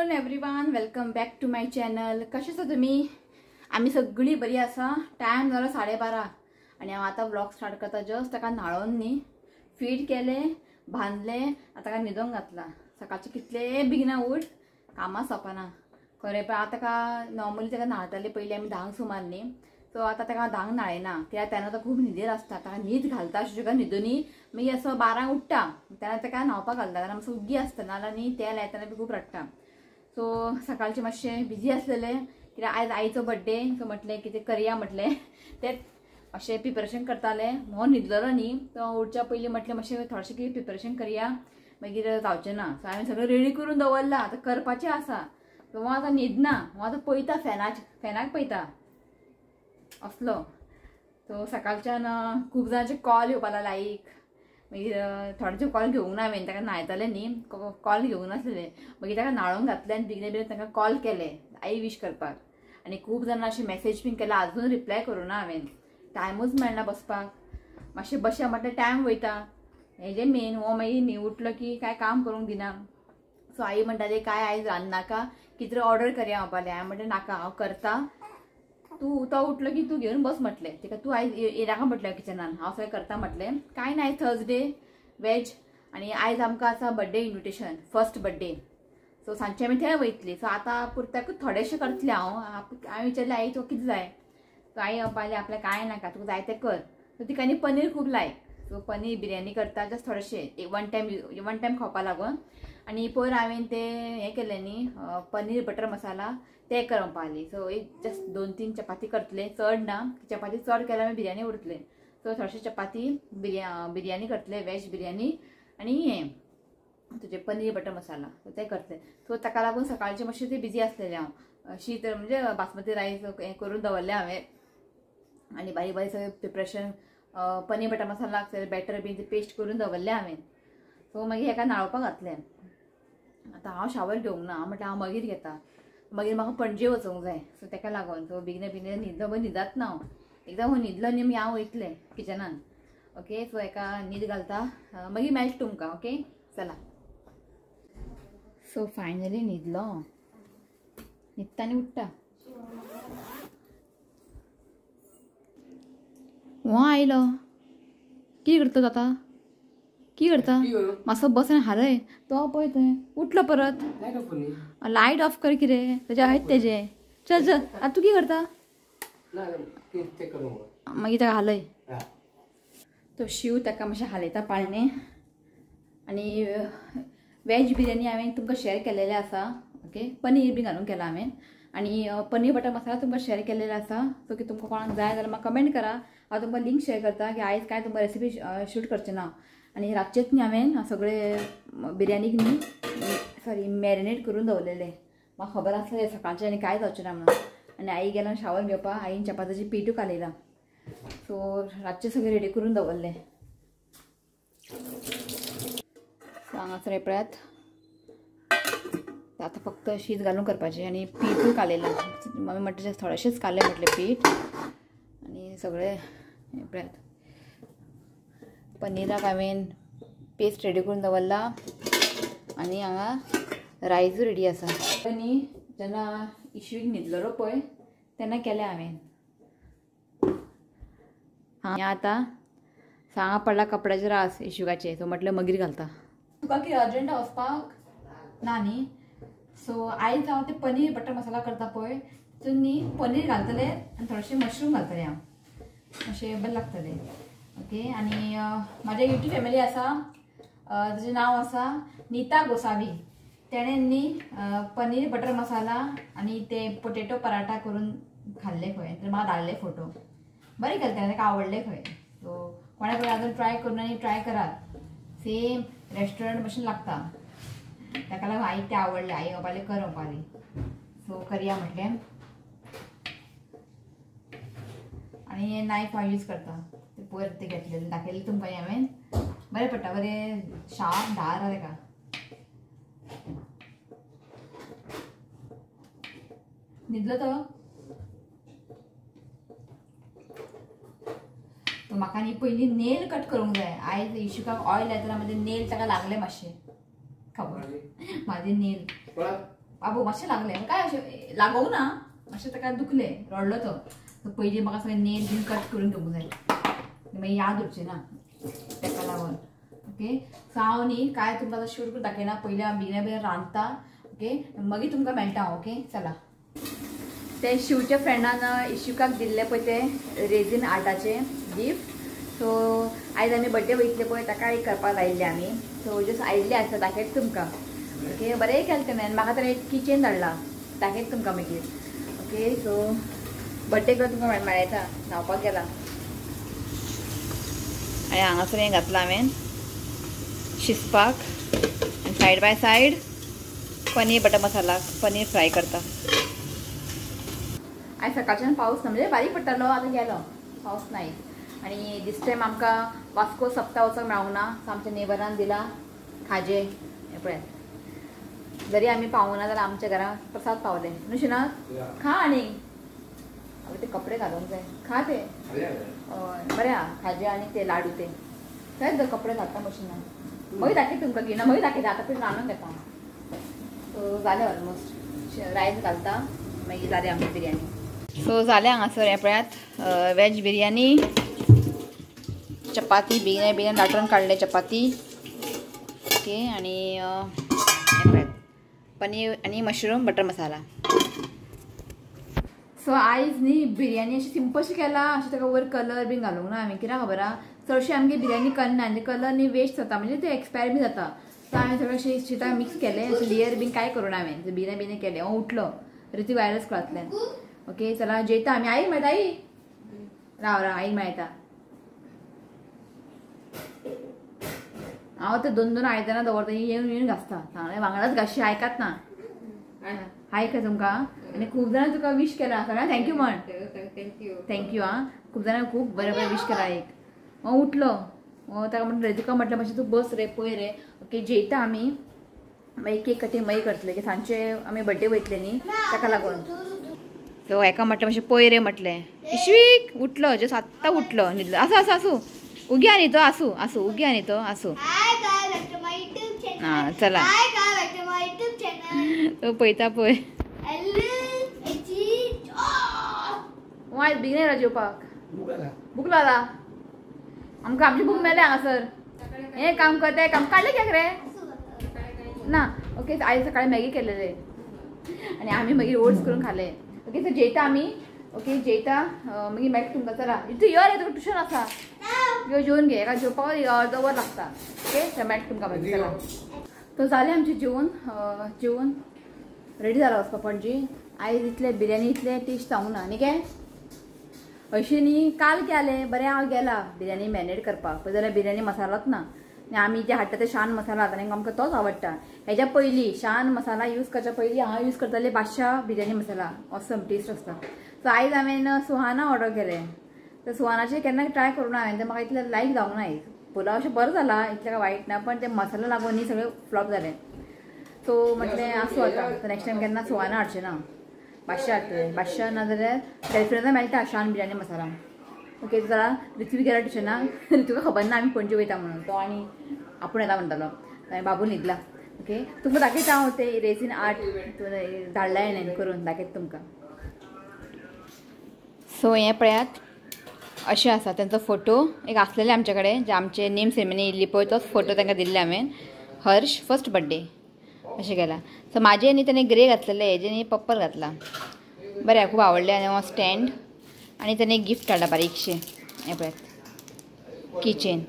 Afternoon everyone, welcome back to my channel. कशे आसा तुम्ही? आम्ही सगळी बरी आसा. टाइम झाला 12:30 आणि हांव आतां व्लॉग स्टार्ट करता. जस्ट ताका न्हाळोवन न्ही फीड केले, बांधले, आतां ताका न्हिदोंक घातला. सकाळचे कितले बेगिना उठ, कामां सोंपना खरें. पण आतां ताका नॉर्मली ताका न्हाळटाले पयलीं आमी 10 सुमार न्ही. सो आतां ताका 10 न्हाळयना, कित्याक तेन्ना तो खूब न्हिदेर आसता. ताका न्हीद घालता शुगर न्हिदोनी मागीर असो 12 उठ्ठा, तेन्ना ताका न्हावपाक घालता. कारण मातसो उग्गी आसता, नाल्यार न्ही तेल लायतना बी खूब रडटा. सो सकाळचे मातशें बिजी आसलेले, कित्याक आयज आईचो बर्थडे. सो म्हटलें कितें करया म्हटलें. तें अशें प्रिपरेशन करतालें. हो न्हिदलेलो न्ही, तो उठच्या पयलीं म्हटलें मातशें थोडेशें कितें प्रिपरेशन करया, मागीर जावचें ना. सो हांवें सगळें रेडी करून दवरलां, आतां करपाचें आसा. सो हो आतां न्हिदना, हो आतां पळयता फॅनाक पळयता असलो. सो सकाळच्यान खूब जाणांचे कॉल येवपाक लायक, मागीर थोडेचे कॉल घेवंक ना हांवें. ताका न्हायतालें न्ही, कॉल घेवंक नासलेले. मागीर ताका न्हाळोवंक घातलें आनी बेगीन तांकां कॉल केले आई विश करपाक. आनी खूब जाणां अशें मॅसेज बीन केला, आजून रिप्लाय करूना हांवें. टायमूच मेळना बसपाक. मातशें बसया म्हटल्यार टायम वयता. हेजें मेन. हो मागीर न्ही उठलो की कांय काम करूंक दिना. सो आई म्हणटाली काय आयज रांदनाका, कितें ऑर्डर करया म्हणपालें. हांवें म्हणलें नाका, हांव करता. तू तो उठलो की तू घेवन बस म्हटलें. तिका तू आयज येनाका म्हटलें किचनान, हांव सगळें करता म्हटलें. कांय ना, आयज थर्सडे वेज आनी आयज आमकां आसा बर्थडे इन्विटेशन, फर्स्ट बर्थडे. सो सांजचे आमी थंय वयतलीं. सो आतां पुरताकूच थोडेशें करतलें हांवें विचारलें आई तुका कितें जाय. सो आई म्हणपाली आपल्याक कांय नाका, तुका जाय तें कर. सो तिका न्ही पनीर खूब लायक. सो पनीर बिर्याणी करता, जस्ट थोडेशें वन टायम खावपा लागून. आनी पयर हांवें तें हें केलें न्ही, पनीर बटर मसाला तें कर म्हणपाली. सो एक जस्ट 2-3 चपाती करतलें, चड ना. चपाती चड केल्यार मागीर बिर्याणी उरतलें. सो थोडेशें चपाती बिर्याणी करतलें, वेज बिर्याणी. आनी हें तुजें पनीर बटर मसाला, सो तें करतलें. सो ताका लागून सकाळचें मातशें तें बिजी आसलेलें हांव. शीत म्हणजे बासमती रायस हें करून दवरलें हांवें. आनी बारीक बारीक सगळें preparation, paneer butter masala batter बीन तें पेस्ट करून दवरलें हांवें. सो मागीर हेका न्हाळोवपाक घातलें. आतां हांव शावर घेवंक ना, हांव म्हटलें हांव मागीर घेता. मागीर म्हाका पणजे वचूंक जाय. सो ताका लागून सो बेगीन न्हिदलो पळय न्हिदत ना हांव. एकदां हो न्हिदलो न्ही मागीर हांव वयतलें किचनान. ओके, सो हेका न्हीद घालता, मागीर मेळटा तुमकां. ओके चला. सो फायनली न्हिदलो, न्हिदता आनी उठ्ठा. हो आयलो, कितें करता आतां? कितें करता? मातसो बस आनी हालय. तो पळय थंय उठलो परत. लायट ऑफ कर. कितें तेजे आहेत तेजे. चल चल, आतां तूं कितें करता? मागीर ताका हालय. तो शिव ताका मातशें हालयता पाळणें. आनी वेज बिर्याणी हांवें तुमकां शेअर केलेलें आसा. ओके, पनीर बी घालून केला हांवें. आनी पनीर बटर मसाला तुमकां शेअर केलेलो आसा. सो की तुमकां कोणाक जाय जाल्यार म्हाका कमेंट करा. हांव तुमकां लिंक शेअर करता. की आयज कांय तुमकां रेसिपी शूट करचें ना. आनी रातचेच न्ही हांवें सगळें बिर्याणीक न्ही मॅरिनेट करून दवरलेलें. म्हाका खबर आसलें सकाळचें आनी कांय जावचें ना म्हणून. आनी आई गेलो शावर घेवपाक. आईन चपातीची पिठूय घालयला. सो रातचें सगळें रेडी करून दवरलें. सो हांगासर पळयात, आतां फक्त शीत घालून करपाचें. आनी पीठूय घालयलां. मम्मी म्हणटा थोडेशेंच घालें म्हटलें पीठ. आनी सगळें हें पळयात, पनिराक हांवें पेस्ट रेडी करून दवरला. आनी हांगा रायसूय रेडी आसा. न्ही जेन्ना इशूक न्हिदलेलो पळय तेन्ना केलें हांवें. आतां सांगा पडला कपड्याचे रास इशूकाचे. सो म्हटलें मागीर घालता. तुका कितें अर्जंट वचपाक ना न्ही. सो आयज हांव तें पनीर बटर मसाला करता पळय, तितून न्ही पनीर घालतलें आनी थोडेशें मशरूम घालतलें हांव. अशें बरें लागतलें. ओके, आनी म्हाजें यूट्यूब फॅमिली आसा, ताचें नांव आसा नीता गोसावी. तेणें न्ही पनीर बटर मसाला आनी ते पोटेटो पराठा करून खाल्ले खंय, तर म्हाका धाडले फोटो. बरें केलें, ताका आवडले खंय. सो कोणा कडेन आजून ट्राय करून आनी ट्राय करात. सेम रेस्टॉरंट भशेन लागता. ताका लागून आई ते आवडले. आई म्हणपाली कर म्हणपाली. सो करया म्हटलें. आनी नायफ हांव यूज करता. ते पयर ते घेतलेले दाखयलें तुमकां हांवें. बरें पडटा, बरें शार्प धार आसा ताका. न्हिदलो तो. म्हाका न्ही पयलीं नेल कट करूंक जाय. आयज इशुकाक ऑयल येतना म्हाजे नेल ताका लागले मातशे. खबर म्हाजे नेल बाबू मातशें लागले काय अशें लागोंक ना मातशें ताका दुखले रडलो तो पयलीं म्हाका सगळें नेल बीन कट करून घेवंक जाय मागीर याद उरचें ना ताका लागून ओके. सो हांव न्ही काय तुमकां आतां शूट करून दाखयना पयलीं हांव बेगीन रांदता ओके मागीर तुमकां मेळटा हांव ओके. चला ते शिवच्या फ्रेंडान इशिकाक दिल्ले पळय ते रेझीन आर्टाचे गिफ्ट. सो आयज आमी बड्डे वयतले पळय ताका एक करपाक आयिल्ले आमी. सो जस्ट आयिल्ले आसा दाखयता तुमकां ओके. बरें केलें तेणें म्हाका तर एक किचन धाडला दाखयता तुमकां मागीर ओके. सो बड्डे करून तुमकां मेळयता न्हांवपाक गेला आनी हांगासर हें घातलां हांवें शिजपाक आनी side by side paneer butter masala paneer fry करता. आयज सकाळच्यान पावस ना म्हणजे बारीक पडटालो आतां गेलो पावस नाय आनी दीस टायम आमकां वास्को सप्ता वचूंक मेळूंक ना. सो आमच्या नेबरान दिला खाजें हें पळयात जरी आमी पावूं ना जाल्यार आमच्या घरा प्रसाद पावले न्हू शिनाथ खा आनी हांवें ते कपडे घालूंक जाय खा ते हय बरें आहा खाजें आनी ते लाडू ते खंय कपडे घालता मशिनान मागीर दाखयता तुमकां घेयना मागीर दाखयता आतां पयलीं रांदून घेता. सो जालें ऑलमोस्ट रायस घालता मागीर जालें आमची बिरयानी. सो जालें हांगासर हें पळयात वॅज बिरयानी चपाती बेगीन लाटून काडले चपाती ओके आनी हें पळयात पनीर आनी मशरूम बटर मसाला. सो आयज न्ही बिरयानी अशी सिंपलशी केला अशें ताका वयर कलर बीन घालूंक ना हांवें कित्याक खबर आहा चडशी आमगे बिरयानी करना आनी कलर न्ही वेस्ट जाता म्हणजे ते एक्सपायर बी जाता. सो हांवें सगळें अशें शिताक मिक्स केलें अशें लेयर बीन कांय करूं ना हांवें बिरयानी केलें हांव उठलो रिती वायरस कळातलें ओके. चला जेयता आमी आई मेळटा आई राव आई मेळटा हांव ते दोन आयदनां दवरता येवन घासता सांगलें वांगडाच घासशी आयकात ना हाय का तुमकां आनी खूब जाणां तुका विश केला सगळ्यांक थँक्यू म्हण थँक्यू आं खूब जाणां खूब बरें बरें विश केला एक हांव उठलो ताका म्हणलें तुका म्हटलें मातशें तूं बस रे पळय रे ओके. जेयता आमी मागीर केक कटींग मागीर करतले की सांजचे आमी बड्डे वयतले न्ही ताका लागून. सो हेका म्हटलें मातशें पळय रे म्हटलें इश्वीक उठलो जस्ट आत्तां उठलो न्हिदलो आसूं आसूं आसूं उग्या न्ही तो आसूं आसूं उग्या न्ही तो आसूं हां चला तो पळयता पळय वायट बेगीन रा जेवपाक भूक लागला आमकां आमची भूक मेळ्ळें हांगासर हें काम करता हें काम काडलें कित्याक रे ना ओके. आयज सकाळीं मॅगी केलेले आनी आमी मागीर ओट्स करून खाले ओके. सो जेयता आमी ओके जेयता मागीर मेळटा तुमकां चला तूं यो रे तुका ट्युशन आसा यो जेवन घे हेका जेवपाक अर्द वर लागता ओके. सो मेळटा तुमकां मागीर चला. तो जालें आमचें जेवण रेडी जाला वचपाक पणजी. आयज इतले बिरयानी इतले टेस्ट जावंक ना न्ही काय अशें न्ही काल केलें बरें हांव गेला बिरयानी मॅरिनेट करपाक पळय जाल्यार बिरयानी मसालोच ना आनी आमी जे हाडटा ते शान मसाला आतां आमकां तोच आवडटा. हेज्या पयलीं शान मसाला यूज करच्या पयलीं हांव यूज करतालें बादशाह बिरयानी मसाला ऑसम टेस्ट आसता. सो आयज हांवें सुहाना ऑर्डर केलें तर सुहानाचें केन्ना ट्राय करूं ना हांवें तें म्हाका इतलें लायक जावंक ना आयज. पुलाव अशें बरो जाला इतलें काय वायट ना पण ते मसाला लागून न्ही सगळें फ्लॉप जालें. सो म्हटलें आसूं आतां नेक्स्ट टायम केन्ना सुहाना हाडचें ना बादशाह हाडटलें बादशाह ना जाल्यार कॅलिफोर्निया मेळटा शान बिरयानी मसाला ओके. जाल्यार ऋतू गेला ट्युशनाक ऋतूका खबर ना आमी पणजे वयता म्हणून तो आनी आपूण येता म्हणटालो हांवें बाबू न्हिदला ओके. तुमकां दाखयता हांव ते रेझीन आर्ट धाडला हांवें करून दाखयता तुमकां. सो हें पळयात अशें आसा तेंचो फोटो एक आसलेले आमचे कडेन जे आमचे नेम सेरेमनी येयल्ली पळय तोच फोटो तांकां दिल्ले हांवें हर्ष फर्स्ट बड्डे अशें केला. सो म्हाजे न्ही तेणें ग्रे घातलेले हेजे न्ही पर्पल घातला बरें खूब आवडलें आनी हो स्टँड आनी तेणें एक गिफ्ट हाडला बारीकशें हें पळयात किचेन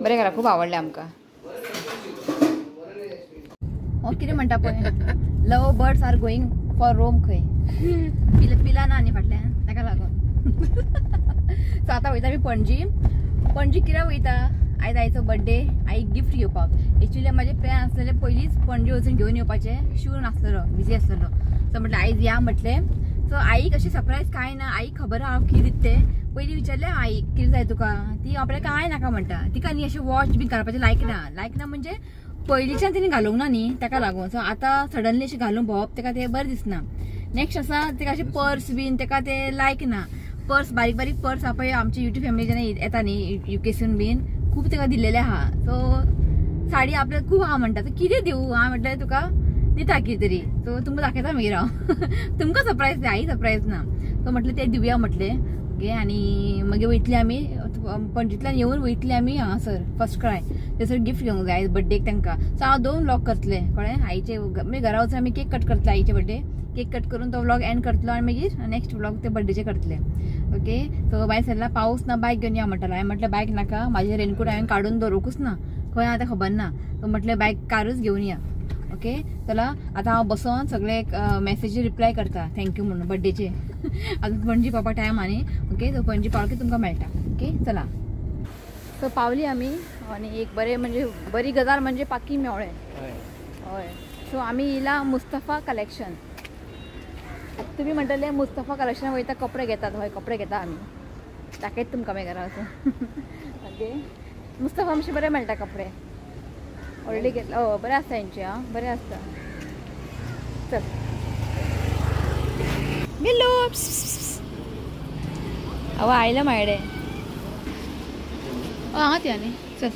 बरें केला खूब आवडलें आमकां. हो कितें म्हणटा पळय love birds are going for Rome खंय पिला ना न्ही फाटल्यान ताका लागून. सो आतां वयता आमी पणजी कित्याक वयता आयज आईचो बर्थडे आईक गिफ्ट घेवपाक. एक्चुअली म्हाजे प्लॅन आसलेले पयलींच पणजे वचून घेवन येवपाचें शूर नासलेलो बिजी आसलेलो सो म्हटलें आयज या म्हटलें. सो आईक अशें सरप्रायज कांय ना आईक खबर आहा हांव कितें दिता पयलीं विचारलें आईक कितें जाय तुका ती आपल्याक कांय नाका म्हणटा तिका न्ही अशें वॉच बी घालपाचें लायक ना म्हणजे पयलींच्यान तिणें घालूंक ना न्ही ताका लागून. सो आतां सडनली अशें घालून भोंवप ताका तें बरें दिसना. नेक्स्ट आसा ताका अशें पर्स बीन ताका तें लायक ना. पर्स बारीक बारीक पर्स आहा पळय आमची युट्यूब फॅमिली जेन्ना येता न्ही युकेसून बीन खूब ताका दिल्लेले आहा. सो साडी आपल्याक खूब आहा म्हणटा तर कितें दिवं हांव म्हटलें तुका दिता कितें तरी सो तुमकां दाखयता मागीर हांव तुमकां सरप्रायज आई सरप्रायज ना सो म्हटलें ते दिवया म्हटलें ओके आनी मागीर वयतली आमी पणजींतल्यान येवन वयतली आमी हांगासर फर्स्ट क्राय थंयसर गिफ्ट घेवंक जाय बर्थडेक तांकां सो हांव 2 व्लॉग करतले कळ्ळें आईचे म्हणजे घरा वचून आमी केक कट करतले आईचे बर्थडे केक कट करून तो व्लॉग एंड करतलो आनी मागीर नेक्स्ट व्लॉग ते बर्थडेचे करतले ओके सो बाय सरला पावस ना बायक घेवन या म्हणटालो हांवें म्हटलें बायक नाका म्हाजे रेनकोट हांवें काडून दवरूंकूच ना खंय आतां खबर ना सो म्हटलें बायक कारूच घेवन या ओके चला आतां हांव बसोन सगळे मेसेजी रिप्लाय करता थँक्यू म्हणून बर्थडेचे आतां पणजी पावपाक टायम आनी ओके सो पणजी पावले की तुमकां मेळटा ओके चला सो पावली आमी आनी एक बरें म्हणजे बरी गजाल म्हणजे पाकी मेवळें हय सो आमी येयला मुस्तफा कलेक्शन तुमी म्हणटले मुस्तफा कलेक्शनाक वयता कपडे घेतात हय कपडे घेता आमी दाखयत तुमकां मागीर घरा वचून ओके मुस्तफा मातशे बरे मेळटा कपडे ऑलरेडी घेतला बरें आसता हेंचे आं बरें आसता चल मिल्लो अहो आयला मायडे हांगा ती आनी चल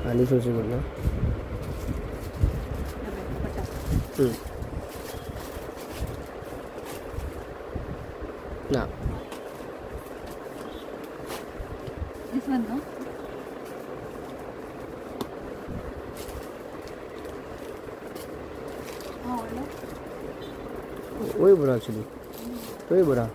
आनी सोशल करना ना दिस वन नो वही बरा एक्चुअली वही बरा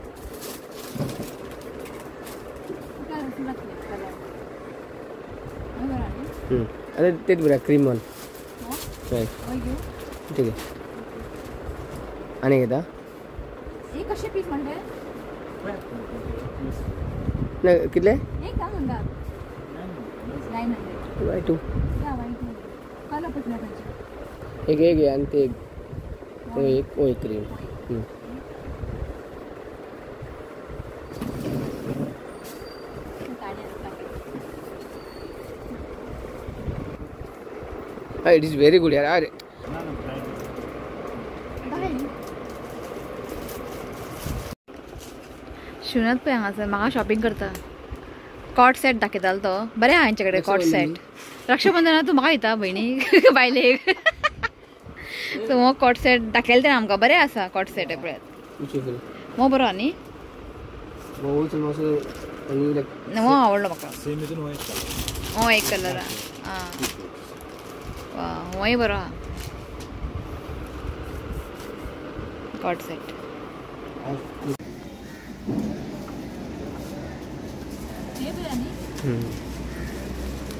अरे तेच बरा क्रीम वन ठीक आहे आणि घेता हे कशे पीस म्हणले नाही कितले एक का म्हणगा 900 बाय 2 का वाईट नाही काला पटला पाहिजे एक आहे आणि ते एक cream it is very good यार अरे शिवनाथ पळय हांगासर म्हाका शॉपिंग करता कॉट सेट दाखयतालो तो बरें आहा हांचे कडेन कॉट सेट रक्षाबंधना तूं म्हाका दिता भयणी बायलेक सो हो कॉट सेट दाखयले ते आमकां बरें आसा कॉट सेट पळयात हो बरो आहा न्ही हो आवडलो म्हाका हो एक कलर आं होय बरो आहा कॉट सेट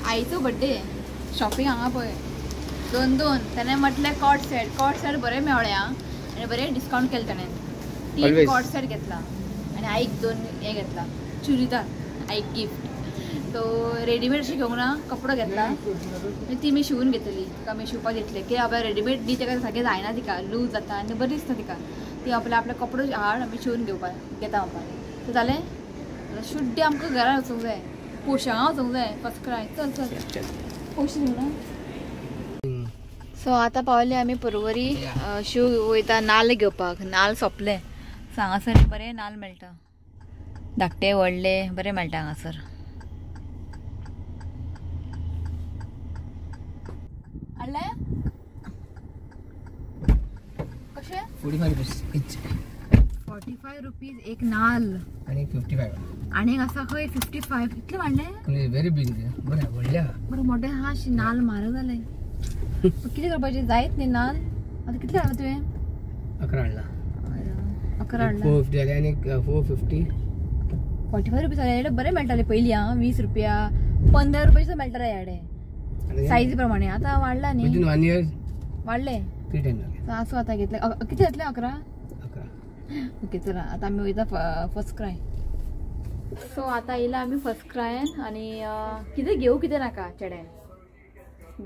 आईचो बर्थडे शॉपिंग हांगा पळय 2 ताणें म्हटलें कॉट सेट बरें मेवळे आं आनी बरें डिस्कावंट केलें ताणें 3 कॉट सेट घेतला आनी आईक 2 हे घेतला चुडीदार आईक गिफ्ट तो रेडीमेड अशें घेवंक ना कपडो घेतला आनी ती मी शिवून घेतली तिका मी शिवपाक दितले की आपल्या रेडीमेड दी ताका सारकें जायना तिका लूज जाता आनी बरी दिसता तिका ती आपले कपडो हाड आमी शिवून घेवपाक घेता म्हणपाक जालें शुड्ड आमकां घरा वचूंक जाय पोशांगा वचूंक जाय फस्ट क्राय चल पोशी दिवं ना सो आतां पावले आमी परवरी शिव वयता नाल्ल घेवपाक नाल्ल सोंपले सो हांगासर बरें नाल्ल मेळटा धाकटे व्हडले बरें मेळटा हांगासर हाडले कशे 45 रुपीज एक नाल्ल आणि 55 आणि असा खंय 55 इतले वाडले व्हेरी बिग बरें व्हडले बरें मोठे हा नाल्ल म्हारग जाले कितें करपाचें जायत न्ही नाल्ल आतां कितले हाडला तुवें 11 हाडला 11 हाडला 450 जाले आनी 450 45 रुपीज जाले बरें मेळटाले पयलीं हां 20 रुपया 15 रुपयाचे मेळटाले हेडे सायजी प्रमाणे आतां वाडला न्ही विदिन 1 इयर वाडले 310 जाले आसूं आतां घेतले किती घेतले 11 ओके चला आता आम्ही वयता फर्स्ट क्राय सो आता येयला आमी फर्स्ट क्रायन आनी कितें घेवं कितें नाका चेड्यांक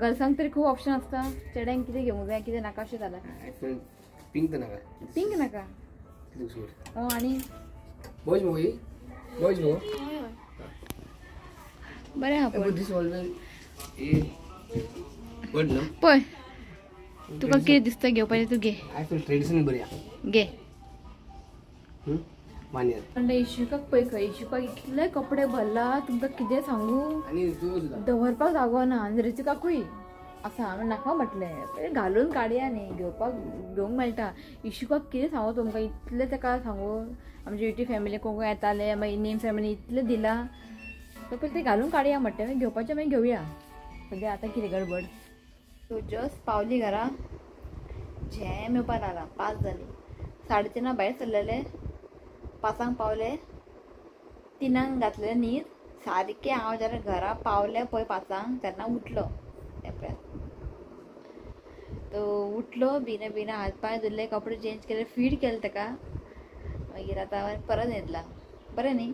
गर्ल्सांक तरी खूब ऑप्शन आसता चेड्यांक कितें घेवंक जाय कितें नाका अशें जालां पिंक नाका पिंक नाका आनी बॉयज मुवी बॉयज मुवी बरें आहा पळय दिस ऑलवेज पळय तुका कितें दिसता घेवपाचें तूं घे आय फील ट्रेडिशनल बरी घे मान्य पण इशूकाक पळय खंय इशूकाक इतले कपडे भरला तुमकां कितें सांगू आणि तू दवरपाक जागो ना आनी रितीकाकूय आसा हांवें नाका म्हटलें घालून काडया न्ही घेवंक मेळटा इशूकाक कितें सांगू तुमकां इतलें ताका सांगू आमचे युटी फॅमिली कोण येताले मागीर नेम फॅमिली इतलें दिलां तो पयलीं तें घालून काडया म्हटलें मागीर घेवपाचें मागीर घेवया सद्या आतां कितें गडबड सो जस्ट पावली घरा झेम येवपाक लागला 5 जाली 3:30 भायर सरलेले 5 पावले 3 घातलें न्हीद सारकें हांव जरा घरा पावलें पळय 5 तेन्ना उठलो एप्रिल तो उठलो बिना हात पाय धुतले कपडे चेंज केले फीड केले ताका मागीर आतां परत न्हिदला बरें न्ही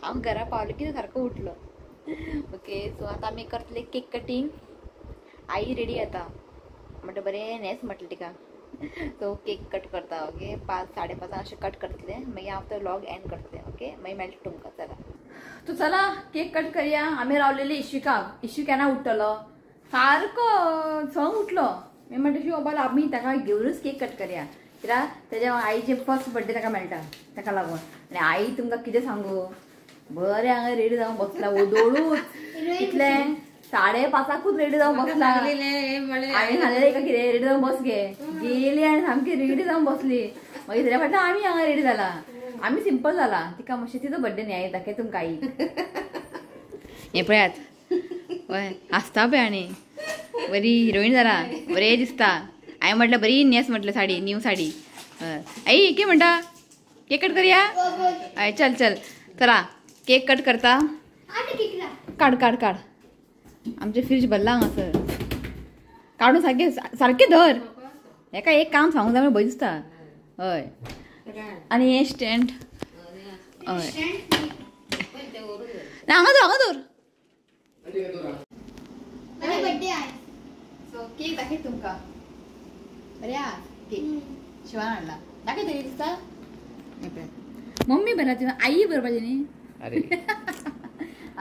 हांव घरा पावलें की सारको उठलो ओके सो आतां आमी करतले केक कटींग आई रेडी जाता म्हणटा बरें न्हेस म्हटलें तिका सो केक कट करता ओके 5-5:30 अशें कट करतले मागीर हांव तो व्लॉग एंड करतलें ओके मागीर मेळटा तुमकां चला तू चला केक कट करया आमी रावलेली इश्यूकाक इश्यू केन्ना उठ्ठलो सारको संग उठलो मागीर म्हणटा इश्यू बाबा आमी ताका घेवनूच केक कट करया कित्याक तेज्या आईचे फर्स्ट बर्थडे ताका मेळटा ताका लागून आनी आई तुमकां कितें सांगू बरें हांगा रेडी जावन बसला ओदोळूच कितलें 5:30 रेडी जावन बसला हांवें सांगलें एका कितें रेडी जावन बस गे गेली आनी सामकी रेडी जावन बसली मागीर तेज्या फाटल्यान आमी हांगा रेडी जाला आमी सिंपल जाला तिका मातशें तिचो बर्थडे न्ही आई दाखय तुमकां आई हें पळयात हय हांसता पळय आनी बरी हिरोईन जाला बरें दिसता हांवें म्हटलें बरी न्हेस म्हटलें साडी न्यू साडी हय आई कितें म्हणटा केक कट करया हय चल चल चला केक कट करता काड आमचें फ्रीज भरला हांगासर काडून सारकें धर हेका एक काम सांगूंक जाय भंय दिसता हय आनी हें स्टँड हय हांगा दवर सो केक दाखय तुमकां बरें आहा केक शिवान हाडला दाखय तरी दिसता मम्मी बरा तुवें आई बरोवपाची न्ही अरे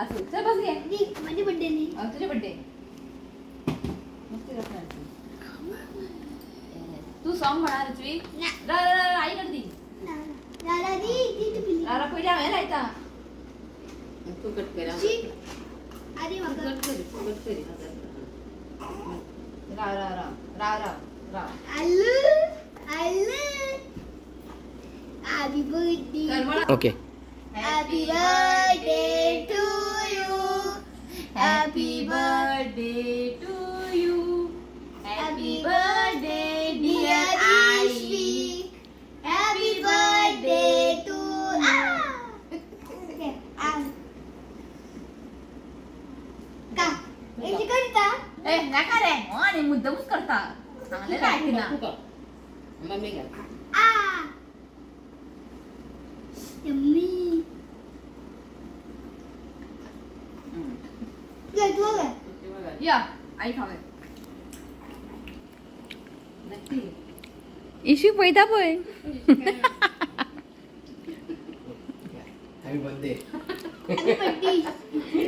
असो चल बस घे माझी बर्थडे न्ही तुझे बर्थडे तू सॉंग म्हणा ऋत्वी आई करती रारा पहिले हांवें लायता तू कट कर आदी म्हाका कट कर Rao Happy birthday. Okay Happy birthday to you. Happy birthday to you. Happy birthday dear Aishi. Happy birthday to Okay. Ka. Ini करता? ए नका रे आणि मुद्दामच करता चांगले राहते ना मम्मी घ्या Yummy. या आई खावे इशू पळयता पळय हॅपी बर्थडे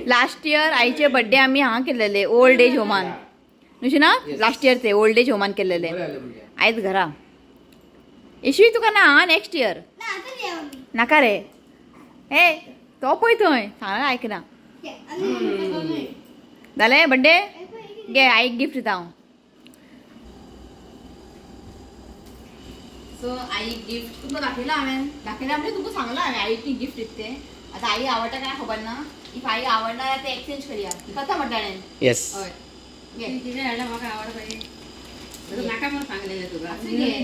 लास्ट इयर आईचे बर्थडे आम्ही हांगा केलेले ओल्ड एज होमान नुशी ना लास्ट इयर ते ओल्ड एज होमान केलेले आयज घरा इशू तुका ना नेक्स्ट इयर नाका रे हे तो पळय थंय सांगला आयकना जालें बर्थडे गे आईक गिफ्ट दिता हांव सो आई गिफ्ट तुमकां दाखयला हांवें म्हणजे तुमकां सांगला हांवें आईक गिफ्ट दिता तें आतां आई आवडटा काय खबर ना इफ आई आवडना जाल्यार ते एक्सचेंज करया कथा म्हटल्यार येस हय कितें हाडला म्हाका आवडटा नाका म्हूण सांगलेलें तुका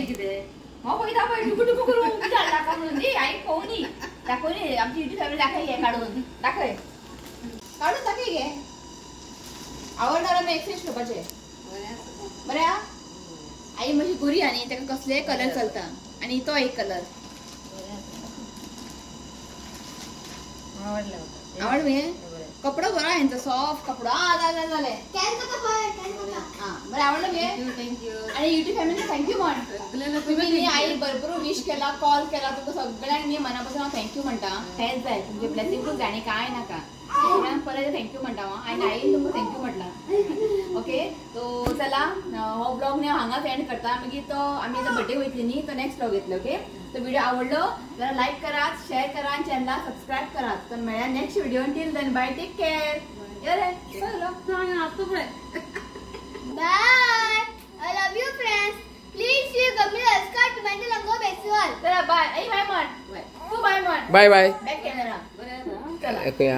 कितें हो पळयता पळय टुकू टुकू करून कितें हाडला दाखोवन दी आई पळोवनी दाखोवनी आमची युट्यूब फॅमिली दाखय घे काडून दाखय काडून दाखय घे आवडणार आमी एक्सचेंज करपाचें बरें आहा आई मातशी गोरी आनी ताका कसलेय कलर चलता आनी तो एक कलर आवडला आवड मी कपडो बरो यांचा सॉफ्ट कपडो झाले बरं आवडलं मी थँक्यू आणि युट्यूब फॅमिली थँक्यू म्हण तुम्ही आई भरपूर विश केला कॉल केला तुमका सगळ्यांनी मनापासून थँक्यू म्हणता हेच जाय तुमचे ब्लेसिंग जाणे काय नाका परत थँक्यू म्हणता आणि आई तुमका थँक्यू म्हटला ओके तो चला हो ब्लॉग ने हांगाच एंड करता मागीर तो आम्ही आता बर्थडे वयतली न्ही तो नेक्स्ट ब्लॉग येतलो ओके तो व्हिडिओ आवडलो जरा लाईक करा शेअर करा आणि चॅनलला सबस्क्राईब करा तर मेळ्या next video till then bye take care Bye. I love you, friends. Please share, comment, subscribe to my channel. Go Festival. चला बाय आई बाय म्हण तू बाय म्हण बाय बाय बॅक कॅमेरा बरं चला ओके